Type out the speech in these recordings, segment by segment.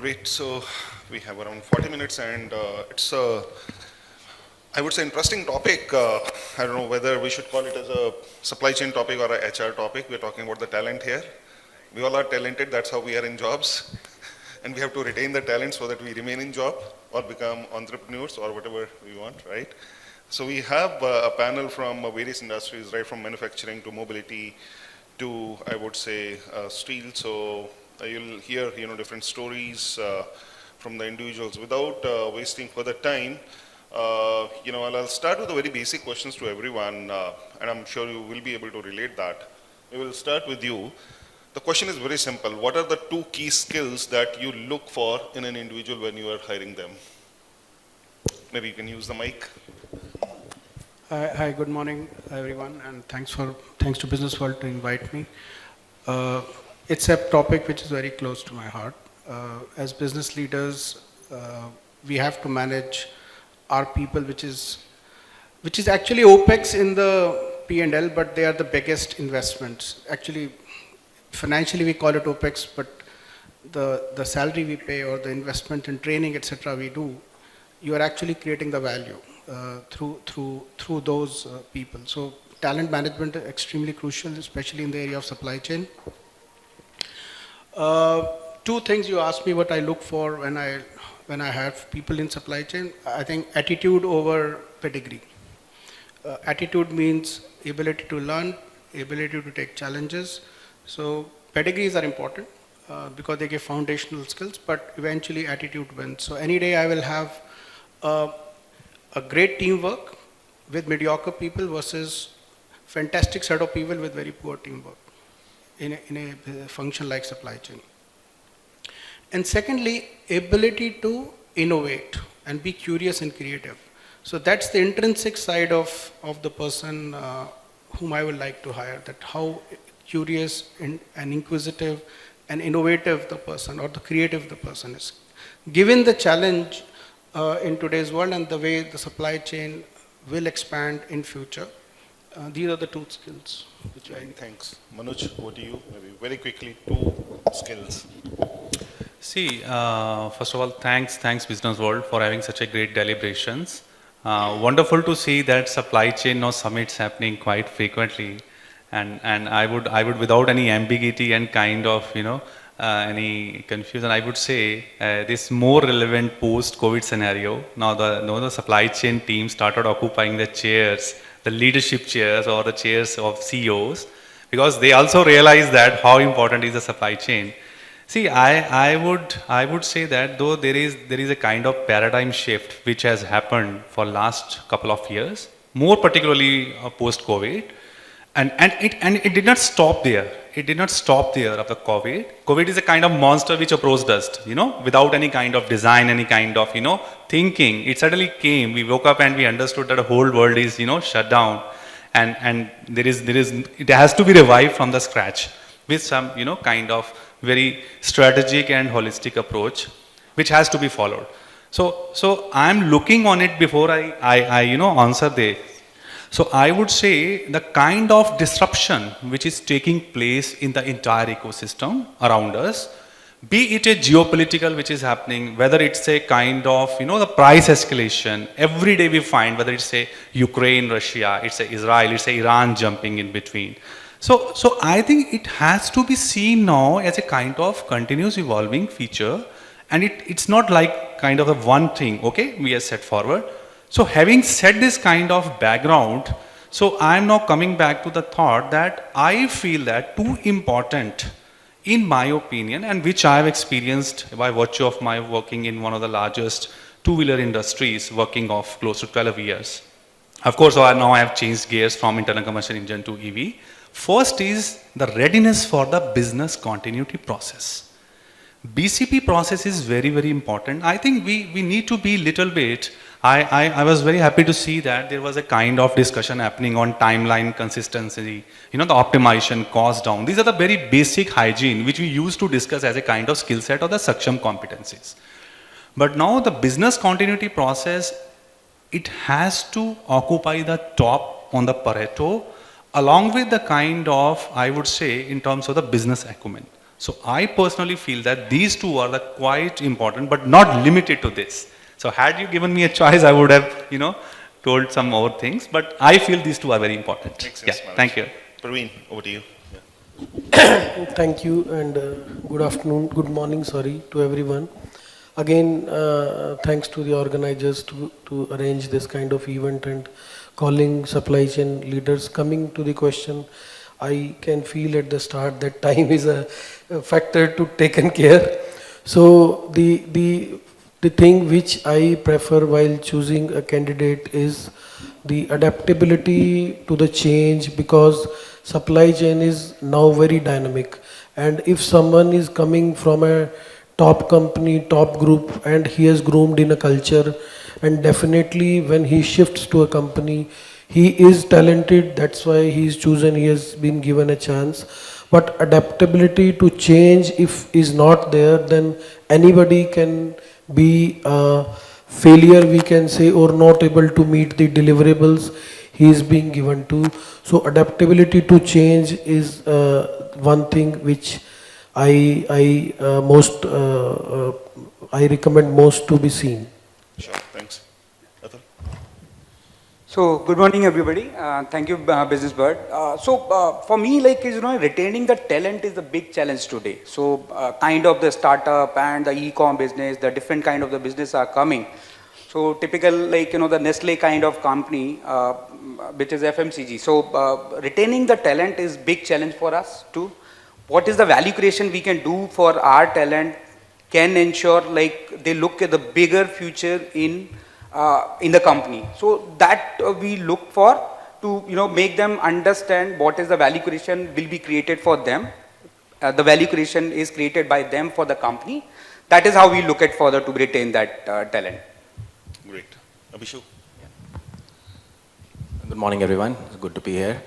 Great. So we have around 40 minutes, and it's I would say, interesting topic. I don't know whether we should call it as a supply chain topic or a HR topic. We're talking about the talent here. We all are talented. That's how we are in jobs, and we have to retain the talent so that we remain in job or become entrepreneurs or whatever we want, right? So we have a panel from various industries, right from manufacturing to mobility to, I would say, steel. So you'll hear, different stories from the individuals. Without wasting further time, I'll start with the very basic questions to everyone, and I'm sure you will be able to relate that. We will start with you. The question is very simple. What are the two key skills that you look for in an individual when you are hiring them? Maybe you can use the mic. Hi, good morning, everyone, and thanks to Business World to invite me. It's a topic which is very close to my heart. As business leaders, we have to manage our people, which is actually OPEX in the P&L, but they are the biggest investments. Actually, financially we call it OPEX, but the salary we pay or the investment in training, etc., we do, you are actually creating the value through those people. So talent management is extremely crucial, especially in the area of supply chain. Two things you asked me what I look for when I have people in supply chain. I think attitude over pedigree. Attitude means ability to learn, ability to take challenges. So pedigrees are important because they give foundational skills, but eventually attitude wins. So any day I will have a great teamwork with mediocre people versus fantastic set of people with very poor teamwork in a function like supply chain. And secondly, ability to innovate and be curious and creative. So that's the intrinsic side of the person whom I would like to hire, that how curious and inquisitive and innovative the person or the creative the person is. Given the challenge in today's world and the way the supply chain will expand in future, these are the two skills. Thanks. Manuj, what do you, maybe very quickly, two skills? See, first of all, thanks Business World for having such a great deliberations. Wonderful to see that supply chain now summits happening quite frequently, and I would without any ambiguity and kind of any confusion, I would say this more relevant post-COVID scenario. Now the supply chain team started occupying the chairs, the leadership chairs or the chairs of CEOs, because they also realize that how important is the supply chain. See, I would say that though there is a kind of paradigm shift which has happened for last couple of years, more particularly post-COVID, and it did not stop there. It did not stop there after COVID. COVID is a kind of monster which approached us, without any kind of design, any kind of, thinking. It suddenly came. We woke up and we understood that the whole world is, shut down, and it has to be revived from the scratch with some, kind of very strategic and holistic approach, which has to be followed. So I'm looking on it before I answer this. So I would say the kind of disruption which is taking place in the entire ecosystem around us, be it a geopolitical which is happening, whether it's a kind of, the price escalation, every day we find, whether it's a Ukraine, Russia, it's a Israel, it's a Iran jumping in between. So I think it has to be seen now as a kind of continuous evolving feature, and it's not like kind of a one thing, okay, we have set forward. So having said this kind of background, so I am now coming back to the thought that I feel that too important, in my opinion, and which I have experienced by virtue of my working in one of the largest two-wheeler industries, working of close to 12 years. Of course, now I have changed gears from internal combustion engine to EV. First is the readiness for the business continuity process. BCP process is very, very important. I think we need to be little bit, I was very happy to see that there was a kind of discussion happening on timeline consistency, the optimization, cost down. These are the very basic hygiene which we used to discuss as a kind of skill set or the Saksham competencies. But now the business continuity process, it has to occupy the top on the Pareto, along with the kind of, I would say, in terms of the business acumen. So I personally feel that these two are the quite important, but not limited to this. So had you given me a choice, I would have, told some more things, but I feel these two are very important. Makes Yeah, sense, Manuj. thank you. Praveen, over to you. Yeah. Thank you and good afternoon, good morning, sorry, to everyone. Again, thanks to the organizers to arrange this kind of event and calling supply chain leaders. Coming to the question, I can feel at the start that time is a factor to taken care. So the thing which I prefer while choosing a candidate is the adaptability to the change, because supply chain is now very dynamic, and if someone is coming from a top company, top group, and he has groomed in a culture, and definitely when he shifts to a company, he is talented, that's why he is chosen, he has been given a chance. But adaptability to change, if is not there, then anybody can be a failure, we can say, or not able to meet the deliverables he is being given to. So adaptability to change is one thing which I recommend most to be seen. Sure, thanks. Atul? So, good morning, everybody. Thank you, Business Bird. For me, retaining the talent is the big challenge today. So, kind of the startup and the e-com business, the different kind of the business are coming. So, typical, the Nestle kind of company, which is FMCG. So, retaining the talent is big challenge for us too. What is the value creation we can do for our talent can ensure they look at the bigger future in the company. So that we look for to make them understand what is the value creation will be created for them. The value creation is created by them for the company. That is how we look at further to retain that talent. Great. Abhishu? Good morning, everyone. It's good to be here.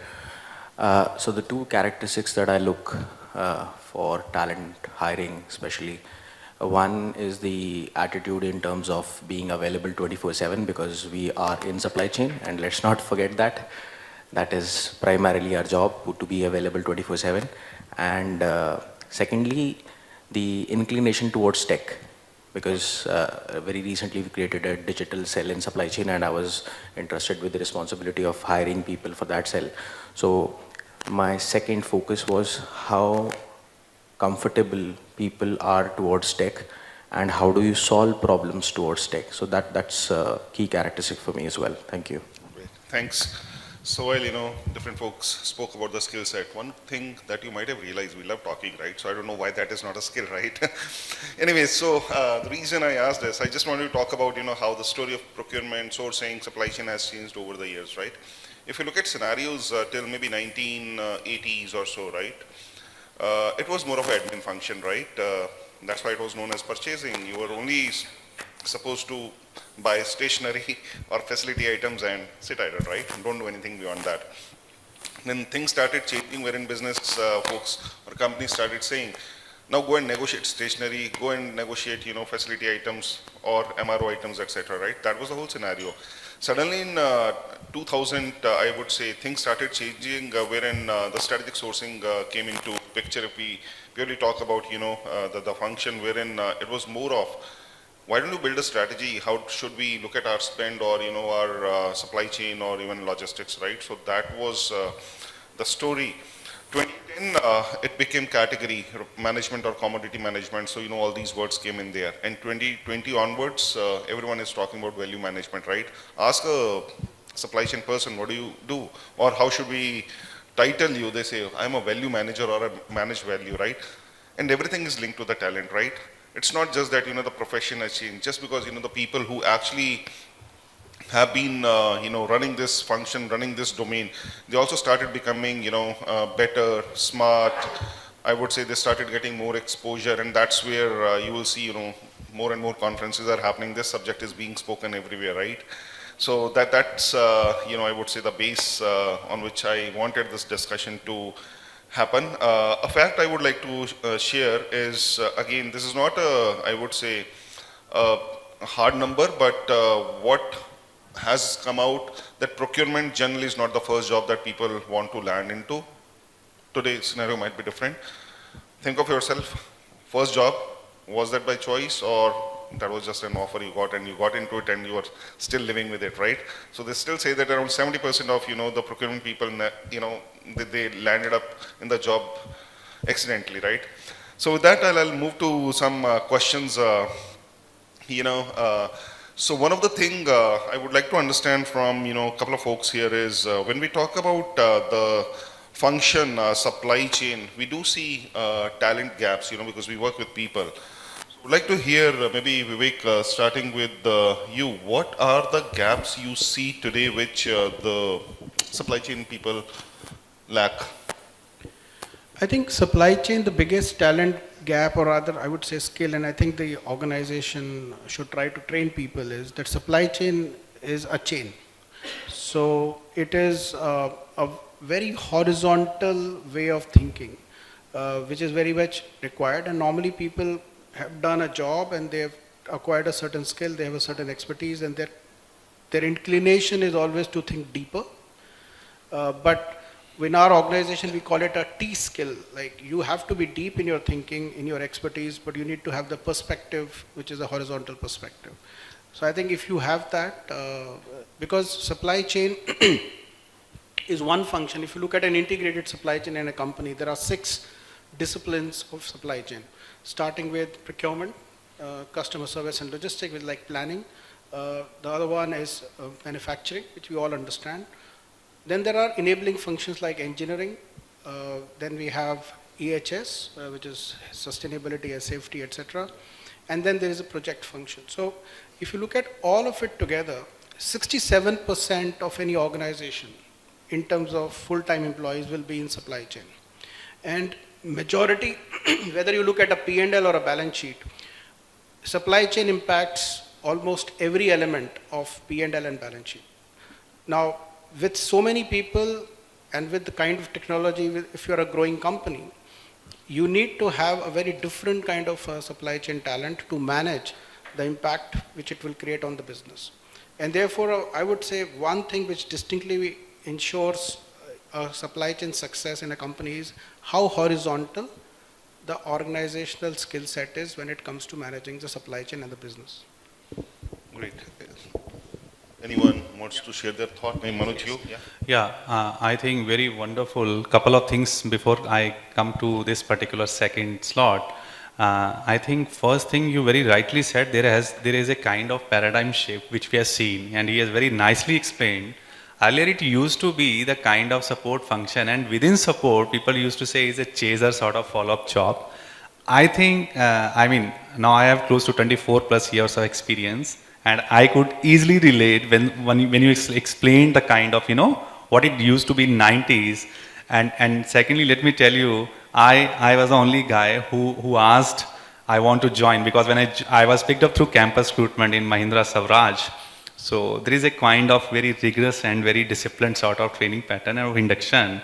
So the two characteristics that I look for talent hiring, especially, one is the attitude in terms of being available 24/7, because we are in supply chain, and let's not forget that. That is primarily our job, to be available 24/7. And secondly, the inclination towards tech, because very recently we created a digital cell in supply chain, and I was entrusted with the responsibility of hiring people for that cell. So my second focus was how comfortable people are towards tech, and how do you solve problems towards tech. So that's a key characteristic for me as well. Thank you. Great. Thanks. So while, different folks spoke about the skill set, one thing that you might have realized, we love talking, right? So I don't know why that is not a skill, right? Anyway, so the reason I asked this, I just wanted to talk about, how the story of procurement, sourcing, supply chain has changed over the years, right? If you look at scenarios till maybe 1980s or so, right? It was more of an admin function, right? That's why it was known as purchasing. You were only supposed to buy stationery or facility items and sit idle, right? Don't do anything beyond that. Then things started changing wherein business folks or companies started saying, now go and negotiate stationery, go and negotiate, facility items or MRO items, etc., right? That was the whole scenario. Suddenly in 2000, I would say, things started changing wherein the strategic sourcing came into picture. If we purely talk about, the function wherein it was more of, why don't you build a strategy? How should we look at our spend or, our supply chain or even logistics, right? So that was the story. 2010, it became category management or commodity management. So, all these words came in there. And 2020 onwards, everyone is talking about value management, right? Ask a supply chain person, what do you do? Or how should we title you? They say, I'm a value manager or a managed value, right? And everything is linked to the talent, right? It's not just that, the profession has changed. Just because, the people who actually have been, running this function, running this domain, they also started becoming, better, smart. I would say they started getting more exposure, and that's where you will see, more and more conferences are happening. This subject is being spoken everywhere, right? So that's, I would say the base on which I wanted this discussion to happen. A fact I would like to share is, again, this is not I would say, a hard number, but what has come out that procurement generally is not the first job that people want to land into. Today's scenario might be different. think of yourself, first job, was that by choice or that was just an offer you got and you got into it and you are still living with it, right? So they still say that around 70% of, the procurement people, they landed up in the job accidentally, right? So with that, I'll move to some questions, so one of the thing I would like to understand from, a couple of folks here is when we talk about the function supply chain, we do see talent gaps, because we work with people. So I'd like to hear maybe Vivek, starting with you, what are the gaps you see today which the supply chain people lack? I think supply chain, the biggest talent gap, or rather I would say skill, and I think the organization should try to train people, is that supply chain is a chain. So it is a very horizontal way of thinking, which is very much required. And normally people have done a job and they have acquired a certain skill, they have a certain expertise, and their inclination is always to think deeper. But in our organization, we call it a T skill. Like, you have to be deep in your thinking, in your expertise, but you need to have the perspective, which is a horizontal perspective. So I think if you have that, because supply chain is one function. If you look at an integrated supply chain in a company, there are 6 disciplines of supply chain, starting with procurement, customer service and logistics, with like planning. The other one is manufacturing, which we all understand. Then there are enabling functions like engineering. Then we have EHS, which is sustainability and safety, etc. And then there is a project function. So if you look at all of it together, 67% of any organization in terms of full-time employees will be in supply chain. And majority, whether you look at a P&L or a balance sheet, supply chain impacts almost every element of P&L and balance sheet. Now, with so many people and with the kind of technology, if you're a growing company, you need to have a very different kind of supply chain talent to manage the impact which it will create on the business. And therefore, I would say one thing which distinctly ensures a supply chain success in a company is how horizontal the organizational skill set is when it comes to managing the supply chain and the business. Great. Anyone wants to share their thought? Maybe Manuj, you? Yeah. Yeah, I think very wonderful. Couple of things before I come to this particular second slot. I think first thing you very rightly said, there is a kind of paradigm shift which we have seen, and he has very nicely explained. Earlier it used to be the kind of support function, and within support people used to say is a chaser sort of follow-up job. I think, now I have close to 24 plus years of experience, and I could easily relate when you explained the kind of, what it used to be in 90s. And secondly, let me tell you, I was the only guy who asked, I want to join, because when I was picked up through campus recruitment in Mahindra Savraj. So there is a kind of very rigorous and very disciplined sort of training pattern of induction,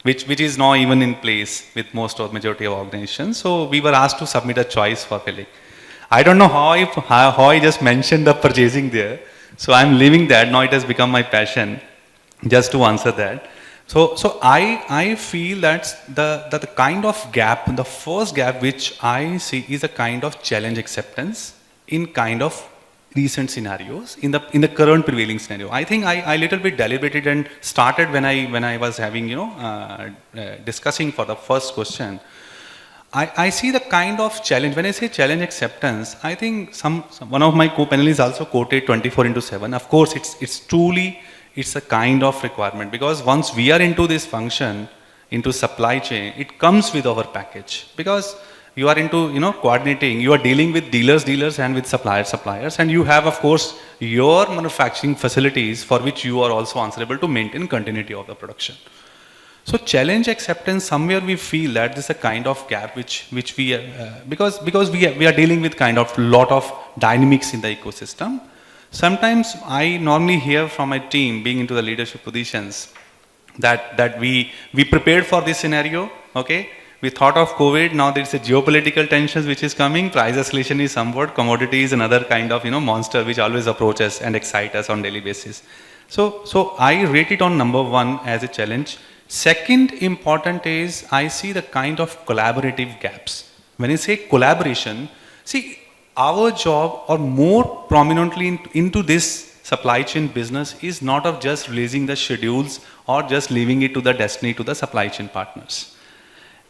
which is now even in place with most or majority of organizations. So we were asked to submit a choice for filling. I don't know how I just mentioned the purchasing there. So I'm leaving that. Now it has become my passion just to answer that. So I feel that the kind of gap, the first gap which I see is a kind of challenge acceptance in kind of recent scenarios, in the current prevailing scenario. I think I little bit deliberated and started when I was having, discussing for the first question. I see the kind of challenge. When I say challenge acceptance, I think one of my co-panelists also quoted 24/7. Of course, it's a kind of requirement, because once we are into this function, into supply chain, it comes with our package, because you are into, coordinating, you are dealing with dealers and with suppliers, and you have, of course, your manufacturing facilities for which you are also answerable to maintain continuity of the production. So challenge acceptance, somewhere we feel that this is a kind of gap which we, because we are dealing with kind of lot of dynamics in the ecosystem. Sometimes I normally hear from my team, being into the leadership positions, that we prepared for this scenario, okay? We thought of COVID, now there is a geopolitical tensions which is coming, price escalation is somewhat, commodity is another kind of, monster which always approaches and excites us on daily basis. So I rate it on number 1 as a challenge Second important is I see the kind of collaborative gaps. When I say collaboration, see our job or more prominently into this supply chain business is not of just releasing the schedules or just leaving it to the destiny to the supply chain partners.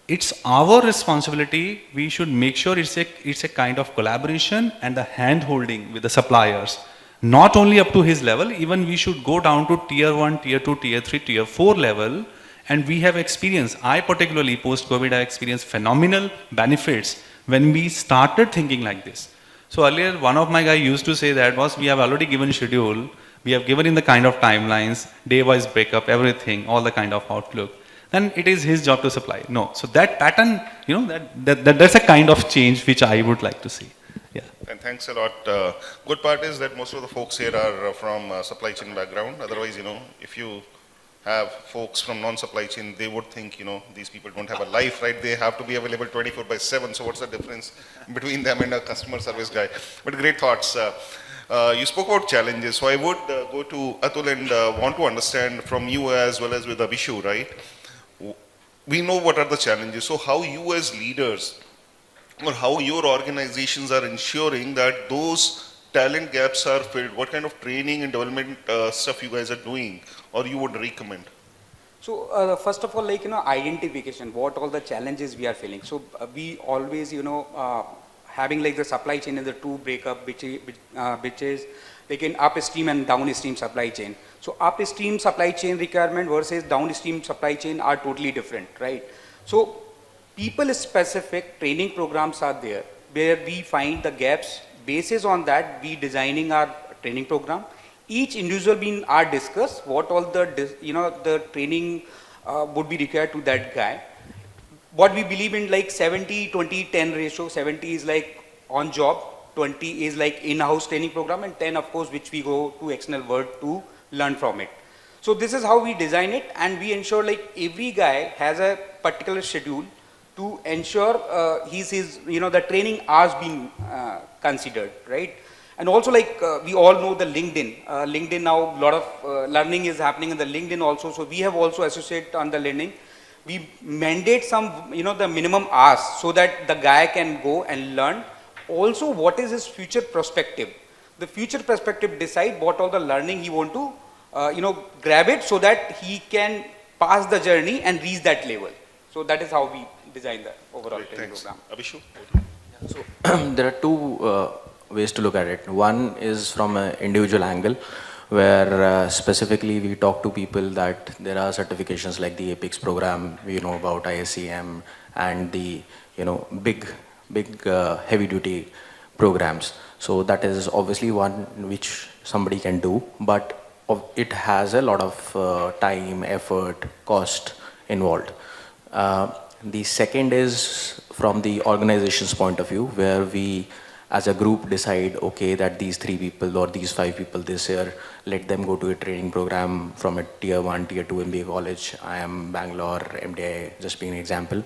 It's our responsibility. We should make sure it's a kind of collaboration and the hand holding with the suppliers. Not only up to his level, even we should go down to tier 1, tier 2, tier 3, tier 4 level. And we have experienced, I particularly post-COVID, I experienced phenomenal benefits when we started thinking like this. So earlier, one of my guys used to say that was, we have already given schedule, we have given in the kind of timelines, day-wise breakup, everything, all the kind of outlook. Then it is his job to supply. No. So that pattern, that's a kind of change which I would like to see. Yeah. And thanks a lot. Good part is that most of the folks here are from supply chain background. Otherwise, if you have folks from non-supply chain, they would think, these people don't have a life, right? They have to be available 24/7. So what's the difference between them and a customer service guy? But great thoughts. You spoke about challenges. So I would go to Atul and want to understand from you as well as with Abhishu, right? We know what are the challenges. So how you as leaders or how your organizations are ensuring that those talent gaps are filled? What kind of training and development stuff you guys are doing or you would recommend? So first of all, identification, what all the challenges we are feeling. So we always, having like the supply chain in the two breakup, which is like in upstream and downstream supply chain. So upstream supply chain requirement versus downstream supply chain are totally different, right? So people specific training programs are there where we find the gaps. Basis on that, we designing our training program. Each individual being are discussed what all the training would be required to that guy. What we believe in like 70-20-10 ratio. 70 is like on job, 20 is like in-house training program, and 10 of course which we go to external world to learn from it. So this is how we design it, and we ensure like every guy has a particular schedule to ensure the training hours being considered, right? And also like we all know the LinkedIn. LinkedIn now, a lot of learning is happening in the LinkedIn also. So we have also associated on the learning. We mandate some, the minimum hours so that the guy can go and learn. Also, what is his future perspective? The future perspective decide what all the learning he want to, grab it so that he can pass the journey and reach that level. So that is how we design the overall training program. Abhishu? So there are two ways to look at it. One is from an individual angle, where specifically we talk to people that there are certifications like the APAC program, we know about SCM and the big heavy duty programs. So that is obviously one which somebody can do, but it has a lot of time, effort, cost involved. The second is from the organization's point of view, where we as a group decide, okay, that these 3 people or these 5 people this year, let them go to a training program from a tier 1, tier 2 MBA college. I am Bangalore, MDI, just being an example.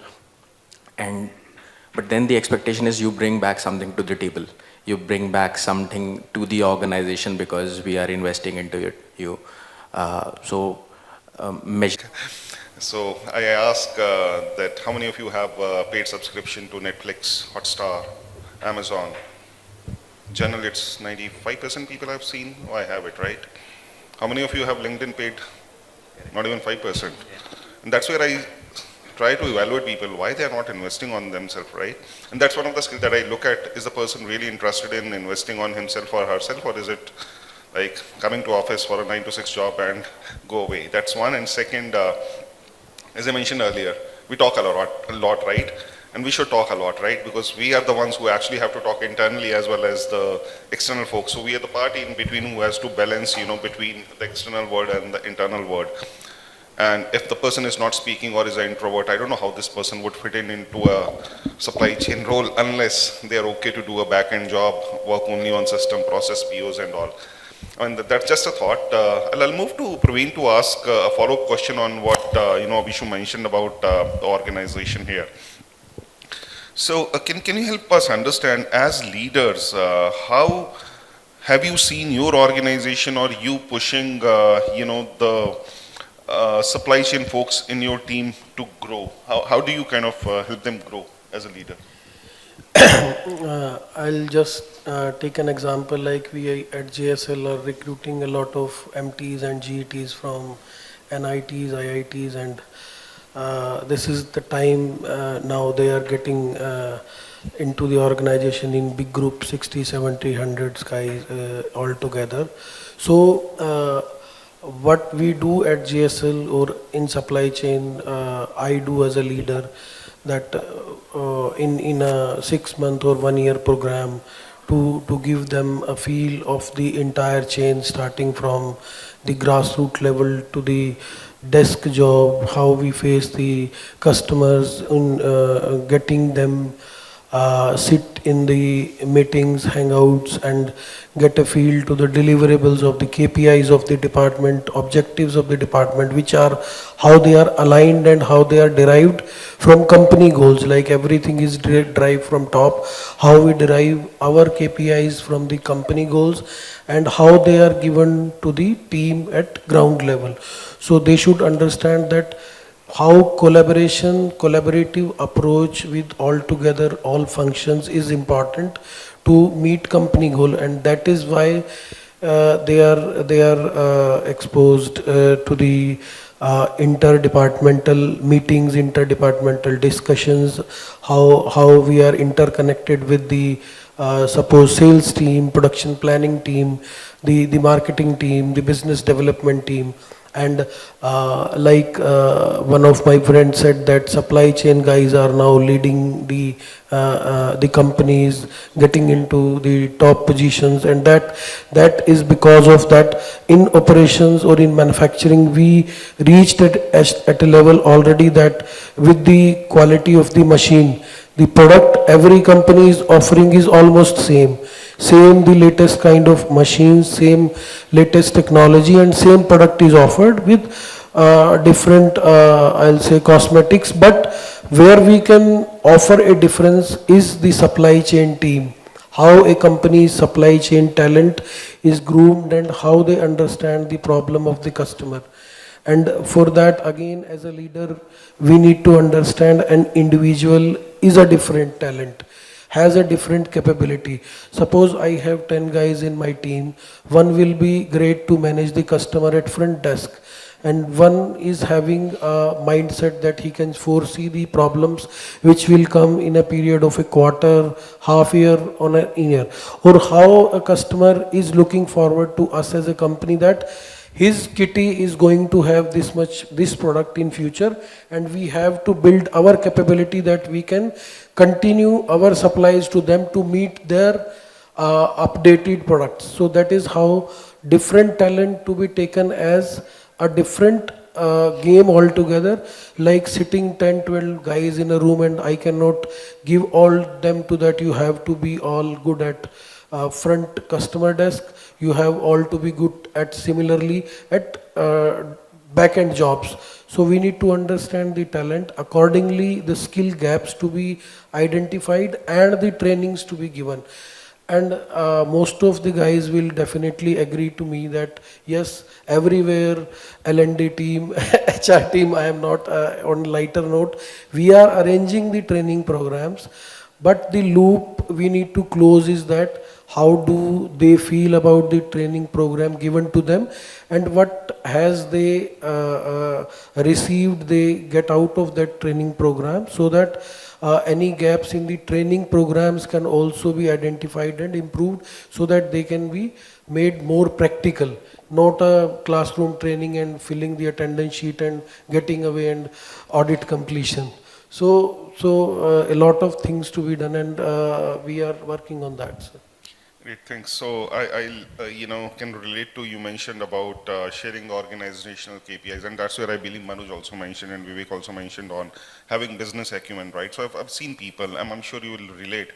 But then the expectation is you bring back something to the table. You bring back something to the organization because we are investing into you. Measure. So I ask that how many of you have paid subscription to Netflix, Hotstar, Amazon? Generally, it's 95% people have seen. Oh, I have it, right? How many of you have LinkedIn paid? Not even 5%. And that's where I try to evaluate people, why they are not investing on themselves, right? And that's one of the skills that I look at. Is the person really interested in investing on himself or herself, or is it like coming to office for a 9 to 6 job and go away? That's one. And second, as I mentioned earlier, we talk a lot, right? And we should talk a lot, right? Because we are the ones who actually have to talk internally as well as the external folks. So we are the party in between who has to balance, between the external world and the internal world. And if the person is not speaking or is an introvert, I don't know how this person would fit into a supply chain role unless they are okay to do a back-end job, work only on system, process POs and all. And that's just a thought. I'll move to Praveen to ask a follow-up question on what Abhishu mentioned about the organization here. So can you help us understand, as leaders, how have you seen your organization or you pushing, the supply chain folks in your team to grow? How do you kind of help them grow as a leader? I'll just take an example like we at JSL are recruiting a lot of MTs and GETs from NITs, IITs, and this is the time now they are getting into the organization in big groups, 60, 70, 100 guys all together. So what we do at JSL or in supply chain, I do as a leader that in a 6-month or 1-year program to give them a feel of the entire chain starting from the grassroots level to the desk job, how we face the customers in getting them sit in the meetings, hangouts, and get a feel to the deliverables of the KPIs of the department, objectives of the department, which are how they are aligned and how they are derived from company goals. Like everything is derived from top, how we derive our KPIs from the company goals and how they are given to the team at ground level. So they should understand that how collaborative approach with all together, all functions is important to meet company goal, and that is why they are exposed to the interdepartmental meetings, interdepartmental discussions, how we are interconnected with the suppose sales team, production planning team, the marketing team, the business development team. And one of my friends said that supply chain guys are now leading the companies, getting into the top positions, and that is because of that in operations or in manufacturing we reached at a level already that with the quality of the machine, the product every company is offering is almost same the latest kind of machines, same latest technology, and same product is offered with different I'll say cosmetics, but where we can offer a difference is the supply chain team, how a company's supply chain talent is groomed and how they understand the problem of the customer. And for that, again, as a leader, we need to understand an individual is a different talent, has a different capability. Suppose I have 10 guys in my team, one will be great to manage the customer at front desk, and one is having a mindset that he can foresee the problems which will come in a period of a quarter, half year, on a year, or how a customer is looking forward to us as a company that his kitty is going to have this product in future, and we have to build our capability that we can continue our supplies to them to meet their updated products. So that is how different talent to be taken as a different game altogether, like sitting 10, 12 guys in a room and I cannot give all them to that. You have to be all good at front customer desk, you have all to be good at similarly at back-end jobs. So we need to understand the talent, accordingly the skill gaps to be identified and the trainings to be given. And most of the guys will definitely agree to me that yes, everywhere L&D team, HR team, I am not on lighter note, we are arranging the training programs, but the loop we need to close is that how do they feel about the training program given to them, and what has they received they get out of that training program, so that any gaps in the training programs can also be identified and improved so that they can be made more practical, not a classroom training and filling the attendance sheet and getting away and audit completion. So a lot of things to be done, and we are working on that, sir. Great, thanks. So I can relate to you mentioned about sharing organizational KPIs, and that's where I believe Manuj also mentioned and Vivek also mentioned on having business acumen, right? So I've seen people, I'm sure you will relate,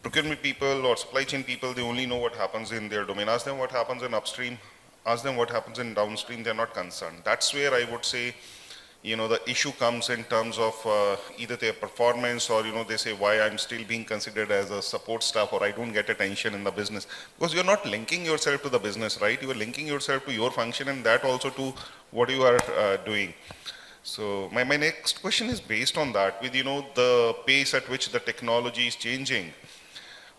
procurement people or supply chain people, they only know what happens in their domain. Ask them what happens in upstream, ask them what happens in downstream, they're not concerned. That's where I would say the issue comes in terms of either their performance or, they say why I'm still being considered as a support staff or I don't get attention in the business. Because you're not linking yourself to the business, right? You are linking yourself to your function and that also to what you are doing. So my next question is based on that, with, the pace at which the technology is changing,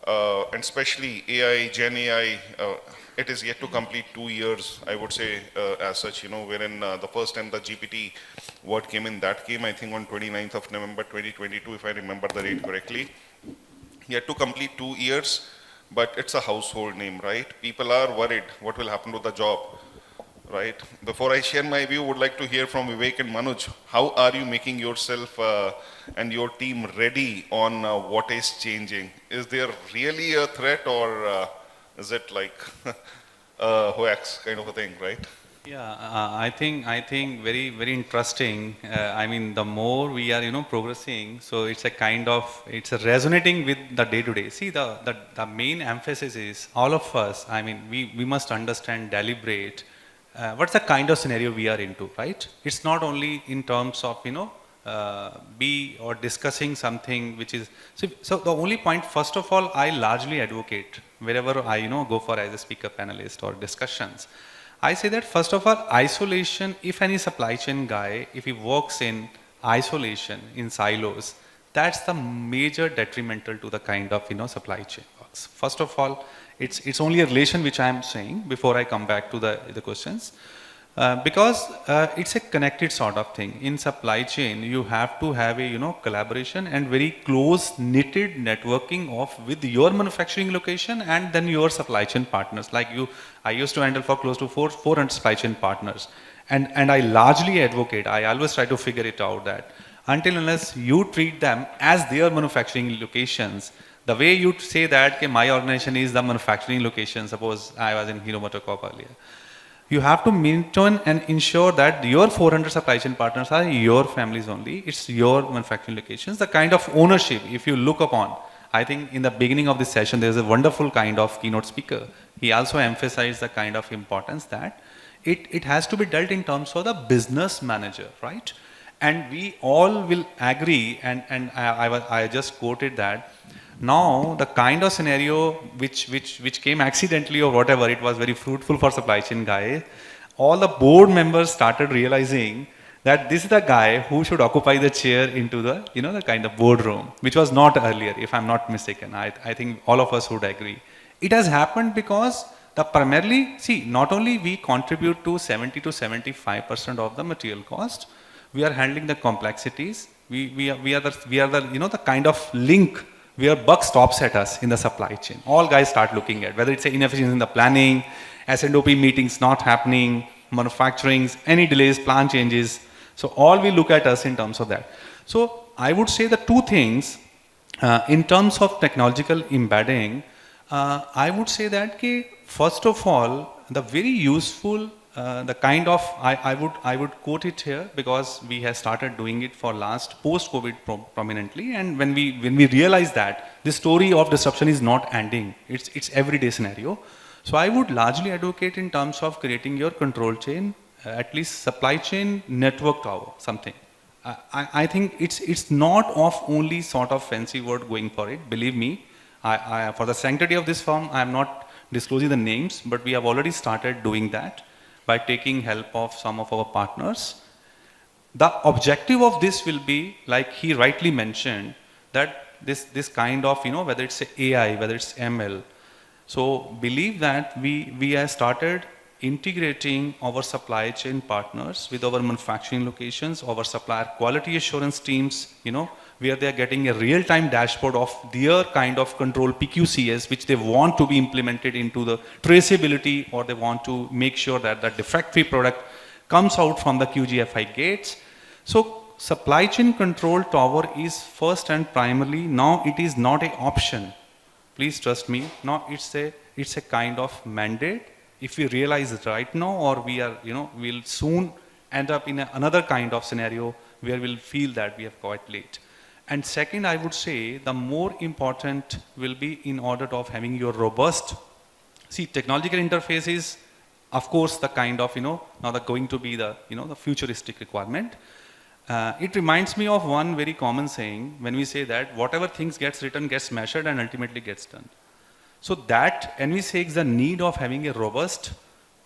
and especially AI, Gen AI, it is yet to complete 2 years, I would say, as such, wherein the first time the GPT word came in, that came, I think, on 29th of November 2022, if I remember the date correctly. Yet to complete 2 years, but it's a household name, right? People are worried what will happen to the job, right? Before I share my view, would like to hear from Vivek and Manuj. How are you making yourself and your team ready on what is changing? Is there really a threat, or is it like hoax kind of a thing, right? Yeah, I think very interesting. I mean, the more we are, progressing, so it's a resonating with the day to day. See, the main emphasis is all of us. I mean, we must understand, deliberate. What's the kind of scenario we are into, right? It's not only in terms of, be or discussing something which is, so the only point, first of all, I largely advocate wherever I, go for as a speaker panelist or discussions. I say that first of all, isolation, if any supply chain guy, if he works in isolation, in silos, that's the major detrimental to the kind of, supply chain works. First of all, it's only a relation which I am saying before I come back to the questions. Because it's a connected sort of thing. In supply chain, you have to have a collaboration and very close knitted networking with your manufacturing location and then your supply chain partners. Like I used to handle for close to 400 supply chain partners, and I largely advocate. I always try to figure it out that until unless you treat them as their manufacturing locations, the way you say that okay, my organization is the manufacturing location. Suppose I was in Hero MotoCorp earlier. You have to maintain and ensure that your 400 supply chain partners are your families only. It's your manufacturing locations. The kind of ownership, if you look upon, I think in the beginning of this session, there's a wonderful kind of keynote speaker. He also emphasized the kind of importance that it has to be dealt in terms of the business manager, right? And we all will agree, and I just quoted that. Now, the kind of scenario which came accidentally or whatever, it was very fruitful for supply chain guy. All the board members started realizing that this is the guy who should occupy the chair into the, the kind of boardroom, which was not earlier, if I'm not mistaken. I think all of us would agree. It has happened because primarily, see, not only we contribute to 70 to 75% of the material cost, we are handling the complexities. We are the, the kind of link where buck stops at us in the supply chain. All guys start looking at whether it's inefficiency in the planning, S&OP meetings not happening, manufacturing, any delays, plan changes. So all we look at us in terms of that. So I would say the two things in terms of technological embedding, I would say that first of all, the very useful the kind of, I would quote it here because we have started doing it for last post-COVID prominently, and when we realize that the story of disruption is not ending, it's everyday scenario. So I would largely advocate in terms of creating your control chain, at least supply chain network tower, something. I think it's not of only sort of fancy word going for it. Believe me, for the sanctity of this firm, I am not disclosing the names, but we have already started doing that by taking help of some of our partners. The objective of this will be, like he rightly mentioned, that this kind of, whether it's AI, whether it's ML. So believe that we have started integrating our supply chain partners with our manufacturing locations, our supplier quality assurance teams, where they are getting a real-time dashboard of their kind of control PQCS, which they want to be implemented into the traceability, or they want to make sure that the defect-free product comes out from the QGFI gates. So supply chain control tower is first and primarily, now it is not an option. Please trust me. Now it's a kind of mandate. If we realize it right now, or we are, we'll soon end up in another kind of scenario where we'll feel that we have quite late. And second, I would say the more important will be in order of having your robust, see, technological interfaces, of course, the kind of, now they're going to be the, the futuristic requirement. It reminds me of one very common saying when we say that whatever things gets written gets measured and ultimately gets done. So that envisages the need of having a robust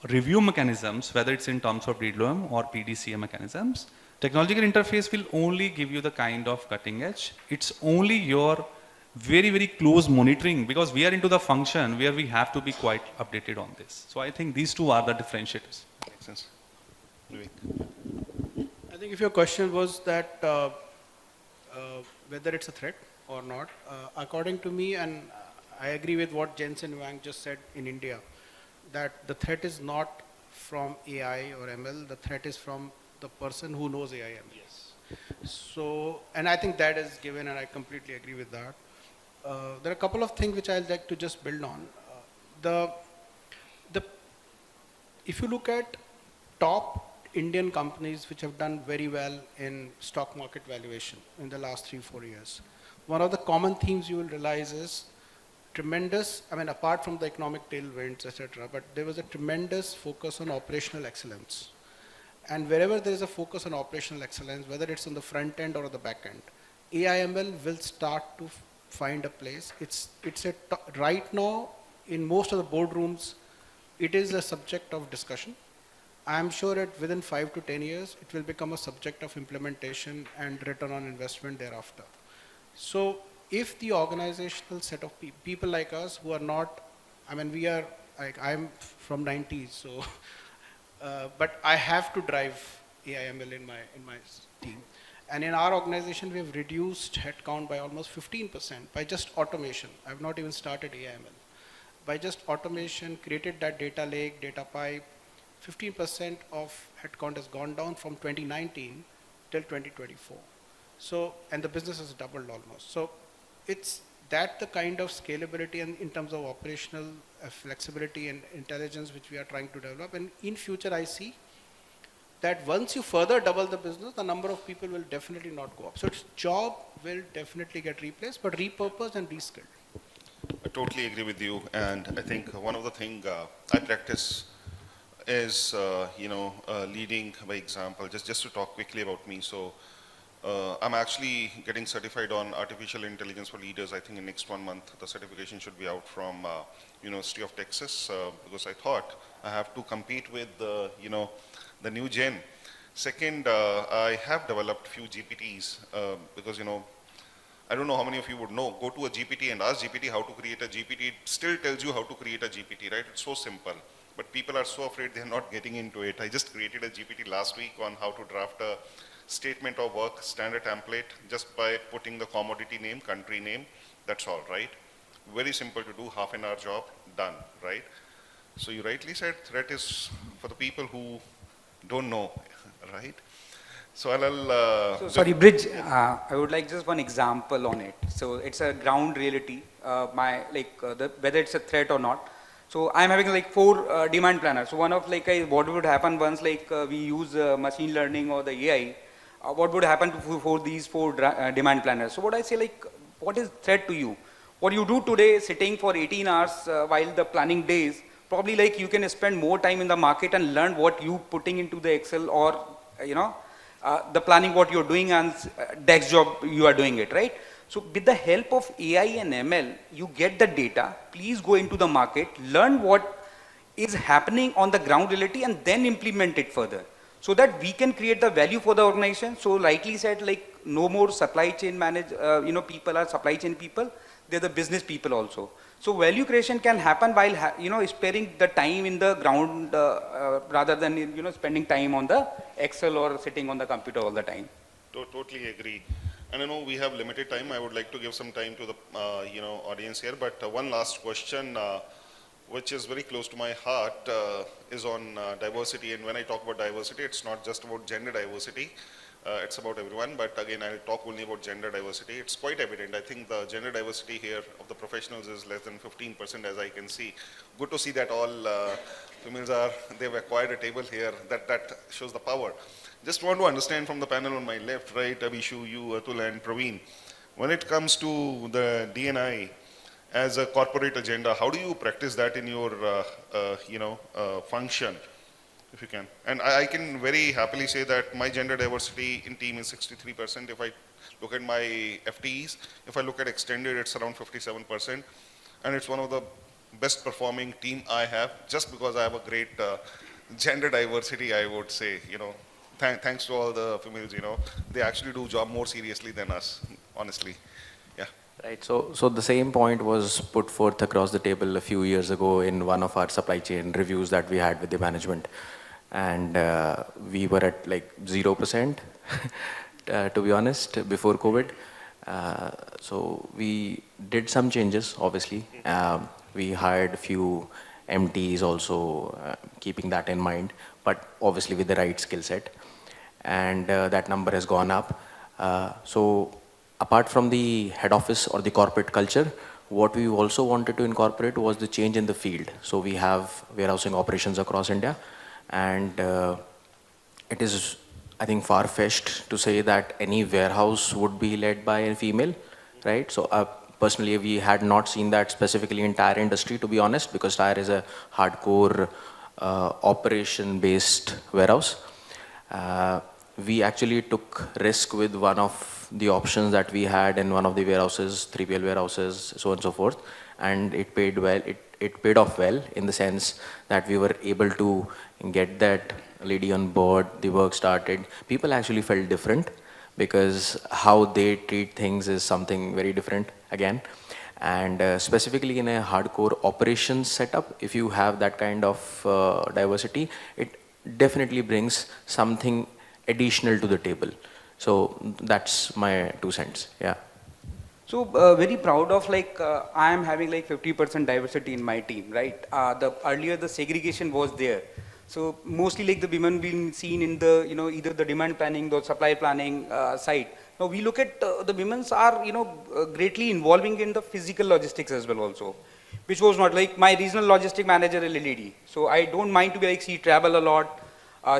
review mechanisms, whether it's in terms of DWM or PDCA mechanisms. Technological interface will only give you the kind of cutting edge. It's only your very, very close monitoring, because we are into the function where we have to be quite updated on this. So I think these two are the differentiators. Makes sense. Vivek. I think if your question was that whether it's a threat or not, according to me, and I agree with what Jensen Wang just said in India, that the threat is not from AI or ML, the threat is from the person who knows AI ML. Yes. So, and I think that is given, and I completely agree with that. There are a couple of things which I'd like to just build on. If you look at top Indian companies which have done very well in stock market valuation in the last 3-4 years, one of the common themes you will realize is tremendous, I mean, apart from the economic tailwinds, etc., but there was a tremendous focus on operational excellence. And wherever there is a focus on operational excellence, whether it's on the front end or the back end, AI/ML will start to find a place. Right now, in most of the boardrooms, it is a subject of discussion. I am sure that within 5 to 10 years, it will become a subject of implementation and return on investment thereafter. So if the organizational set of people like us who are not, I mean, we are, like, I'm from 90s, so, but I have to drive AI/ML in my team. And in our organization, we have reduced headcount by almost 15% by just automation. I've not even started AI/ML. By just automation, created that data lake, data pipe, 15% of headcount has gone down from 2019 till 2024. So, and the business has doubled almost. So it's that the kind of scalability and in terms of operational flexibility and intelligence which we are trying to develop. And in future, I see that once you further double the business, the number of people will definitely not go up. So its job will definitely get replaced, but repurposed and reskilled. I totally agree with you, and I think one of the things I practice is, leading by example. Just to talk quickly about me. So I'm actually getting certified on artificial intelligence for leaders. I think in next 1 month, the certification should be out from University of Texas, because I thought I have to compete with the new Jain. Second, I have developed few GPTs because I don't know how many of you would know. Go to a GPT and ask GPT how to create a GPT. It still tells you how to create a GPT, right? It's so simple. But people are so afraid they're not getting into it. I just created a GPT last week on how to draft a statement of work, standard template, just by putting the commodity name, country name, that's all, right? Very simple to do, half an hour job, done, right? So you rightly said threat is for the people who don't know, right? So sorry, Bridge, I would like just one example on it. So it's a ground reality, whether it's a threat or not. So I'm having like 4 demand planners. So one of what would happen once we use machine learning or the AI, what would happen for these 4 demand planners? So what I say, what is threat to you? What you do today sitting for 18 hours while the planning days, probably you can spend more time in the market and learn what you putting into the Excel or, the planning what you're doing and desk job you are doing it, right? So with the help of AI and ML, you get the data, please go into the market, learn what is happening on the ground reality and then implement it further. So that we can create the value for the organization. So rightly said, no more supply chain people are supply chain people, they're the business people also. So value creation can happen while, sparing the time in the ground rather than, spending time on the Excel or sitting on the computer all the time. Totally agree. And I know we have limited time. I would like to give some time to the, audience here. But one last question, which is very close to my heart, is on diversity. And when I talk about diversity, it's not just about gender diversity. It's about everyone, but again, I'll talk only about gender diversity. It's quite evident. I think the gender diversity here of the professionals is less than 15%, as I can see. Good to see that all females they've acquired a table here. That shows the power. Just want to understand from the panel on my left, right, Abhishu, you, Atul, and Praveen, when it comes to the D&I as a corporate agenda, how do you practice that in your, function? if you can. And I can very happily say that my gender diversity in team is 63%. If I look at my FTEs, if I look at extended, it's around 57%. And it's one of the best performing team I have, just because I have a great gender diversity, I would say, thanks to all the females, they actually do job more seriously than us, honestly. Yeah. Right. So the same point was put forth across the table a few years ago in one of our supply chain reviews that we had with the management. And we were at like 0%, to be honest, before COVID. So we did some changes, obviously. We hired a few MTs also, keeping that in mind, but obviously with the right skill set. And that number has gone up. So apart from the head office or the corporate culture, what we also wanted to incorporate was the change in the field. So we have warehousing operations across India, and it is, I think, far-fetched to say that any warehouse would be led by a female, right? So personally, we had not seen that specifically in tire industry, to be honest, because tire is a hardcore operation-based warehouse. We actually took risk with one of the options that we had in one of the warehouses, 3PL warehouses, so on and so forth, and it paid well. It paid off well in the sense that we were able to get that lady on board, the work started. People actually felt different because how they treat things is something very different again. And specifically in a hardcore operations setup, if you have that kind of diversity, it definitely brings something additional to the table. So that's my 2 cents. Yeah. So very proud of I am having like 50% diversity in my team, right? Earlier the segregation was there. So mostly like the women being seen in the, either the demand planning, the supply planning side. Now we look at the women's are, greatly involving in the physical logistics as well also, which was not like my regional logistic manager, a lady. So I don't mind to be like, she travel a lot.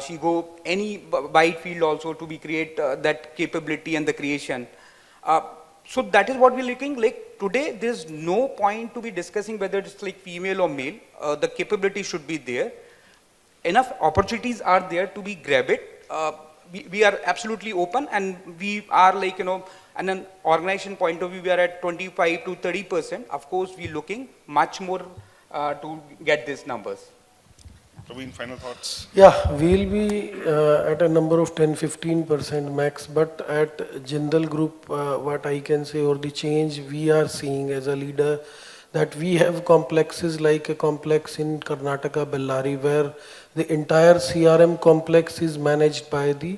She go any wide field also to be create that capability and the creation. So that is what we're looking like today. There's no point to be discussing whether it's like female or male. The capability should be there. Enough opportunities are there to be grab it. We are absolutely open, and we are like, and an organization point of view, we are at 25 to 30%. Of course, we're looking much more to get these numbers. Praveen, final thoughts? Yeah, we'll be at a number of 10-15% max, but at Jindal Group, what I can say, or the change we are seeing as a leader, that we have complexes like a complex in Karnataka, Bellary, where the entire CRM complex is managed by the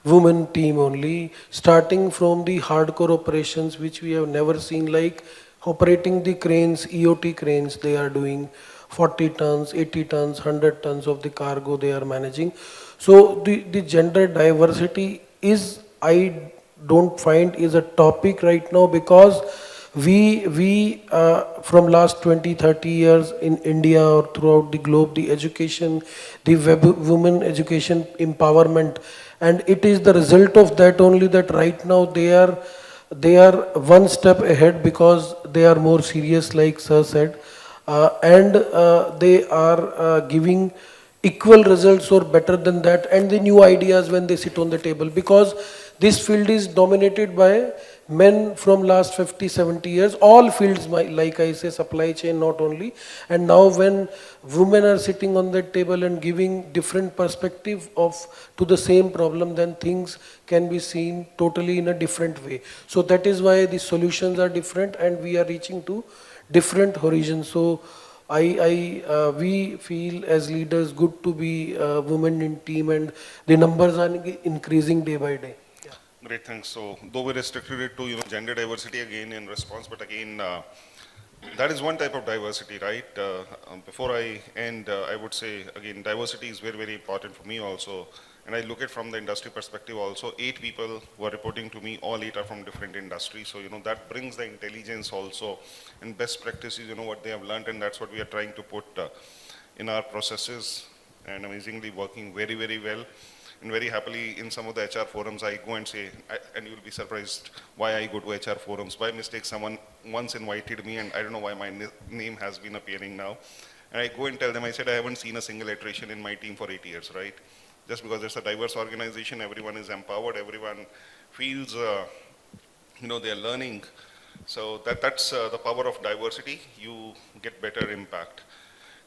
women team only, starting from the hardcore operations, which we have never seen, like operating the cranes, EOT cranes they are doing, 40 tons, 80 tons, 100 tons of the cargo they are managing. So the gender diversity is, I don't find is a topic right now, because we from last 20-30 years in India or throughout the globe, the education, the women education empowerment, and it is the result of that only that right now they are one step ahead, because they are more serious, like sir said, and they are giving equal results or better than that, and the new ideas when they sit on the table, because this field is dominated by men from last 50-70 years, all fields, like I say, supply chain not only. And now when women are sitting on that table and giving different perspective to the same problem, then things can be seen totally in a different way. So that is why the solutions are different, and we are reaching to different horizons. So we feel as leaders good to be women in team, and the numbers are increasing day by day. Great, thanks. So, though we restricted it to gender diversity again in response, but again, that is one type of diversity, right? Before I end, I would say again, diversity is very, very important for me also. And I look at from the industry perspective also. 8 people were reporting to me. All 8 are from different industries. So that brings the intelligence also, and best practices. What they have learned, and that's what we are trying to put in our processes. And amazingly working very, very well. And very happily in some of the HR forums I go and say, and you'll be surprised why I go to HR forums. By mistake someone once invited me, and I don't know why my name has been appearing now. And I go and tell them, I said, I haven't seen a single iteration in my team for 8 years, right? Just because it's a diverse organization, everyone is empowered, everyone feels, they're learning. So that's the power of diversity. You get better impact.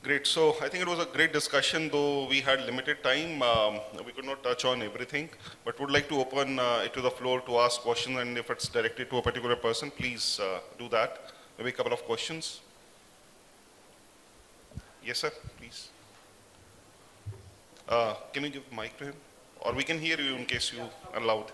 Great. So I think it was a great discussion, though we had limited time. We could not touch on everything, but would like to open it to the floor to ask questions, and if it's directed to a particular person, please do that. Maybe a couple of questions. Yes, sir, please. Can you give mic to him? Or we can hear you in case you are loud.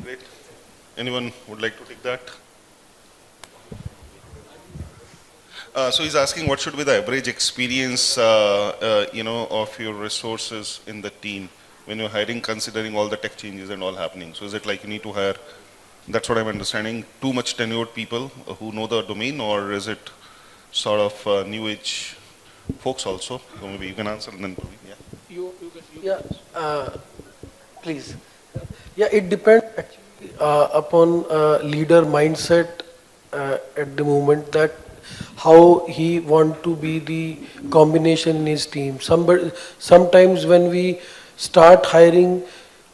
Great. Anyone would like to take that? So he's asking what should be the average experience, of your resources in the team when you're hiring, considering all the tech changes and all happening. So is it like you need to hire, that's what I'm understanding, too much tenured people who know the domain, or is it sort of new age folks also? So maybe you can answer and then Praveen, yeah. Please. Yeah, it depends actually upon leader mindset at the moment, that how he want to be the combination in his team. Sometimes when we start hiring,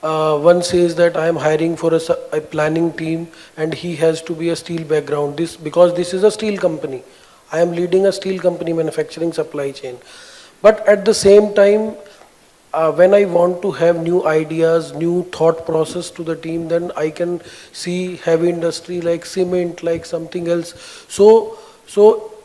one says that I am hiring for a planning team and he has to be a steel background. Because this is a steel company. I am leading a steel company manufacturing supply chain. But at the same time, when I want to have new ideas, new thought process to the team, then I can see heavy industry like cement, like something else. So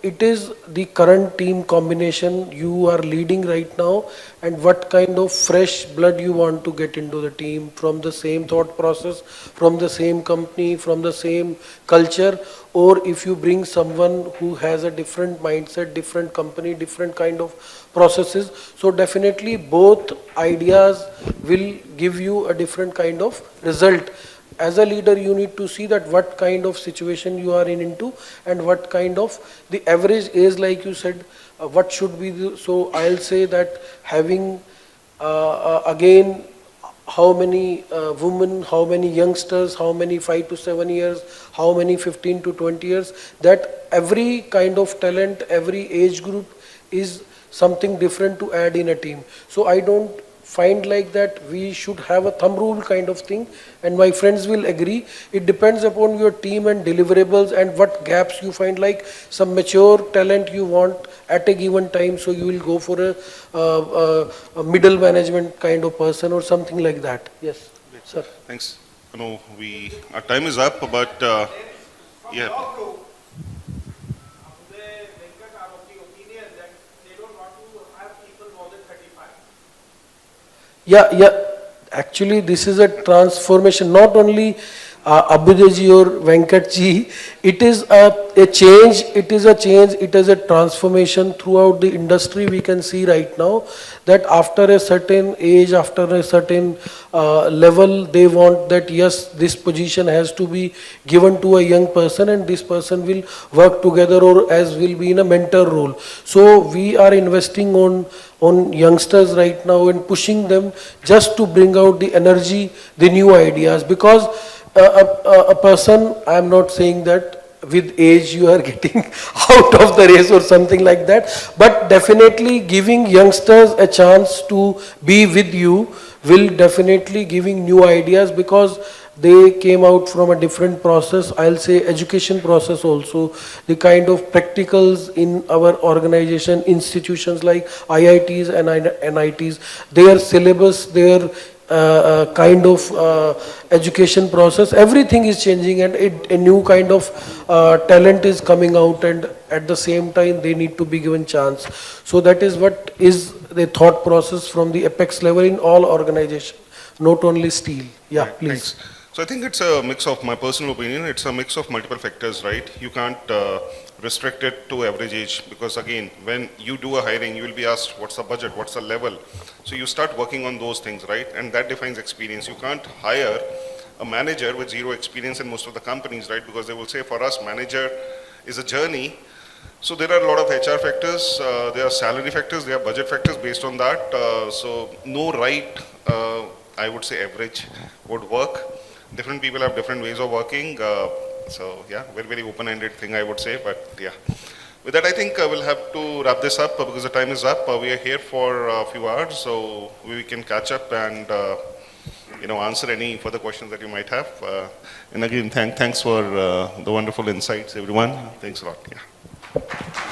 it is the current team combination you are leading right now, and what kind of fresh blood you want to get into the team from the same thought process, from the same company, from the same culture, or if you bring someone who has a different mindset, different company, different kind of processes. So definitely both ideas will give you a different kind of result. As a leader, you need to see that what kind of situation you are into, and what kind of the average is, like you said, what should be the, so I'll say that having again, how many women, how many youngsters, how many 5 to 7 years, how many 15 to 20 years, that every kind of talent, every age group is something different to add in a team. So I don't find like that we should have a thumb rule kind of thing, and my friends will agree. It depends upon your team and deliverables and what gaps you find, like some mature talent you want at a given time, so you will go for a middle management kind of person or something like that. Yes, sir. Thanks. Our time is up, but yeah. Yeah. Actually, this is a transformation. Not only Abhishu or Venkatji, it is a change. It is a change. It is a transformation throughout the industry. We can see right now that after a certain age, after a certain level, they want that yes, this position has to be given to a young person, and this person will work together, or as will be in a mentor role. So we are investing on youngsters right now and pushing them just to bring out the energy, the new ideas, because a person, I am not saying that with age you are getting out of the race or something like that, but definitely giving youngsters a chance to be with you will definitely giving new ideas, because they came out from a different process. I'll say education process also, the kind of practicals in our organization, institutions like IITs and NITs, their syllabus, their kind of education process, everything is changing, and a new kind of talent is coming out, and at the same time they need to be given chance. So that is what is the thought process from the apex level in all organizations. not only steel. Yeah, Right, please. thanks. So I think it's a mix of, my personal opinion, it's a mix of multiple factors, right? You can't restrict it to average age because again, when you do a hiring, you will be asked what's the budget, what's the level. So you start working on those things, right? And that defines experience. You can't hire a manager with zero experience in most of the companies, right? Because they will say for us, manager is a journey. So there are a lot of HR factors, there are salary factors, there are budget factors based on that. So no right, I would say average would work. Different people have different ways of working. So yeah, very, very open-ended thing I would say, but yeah. With that, I think we'll have to wrap this up because the time is up. We are here for a few hours, so we can catch up and answer any further questions that you might have. And again, thanks for the wonderful insights, everyone. Thanks a lot. Yeah.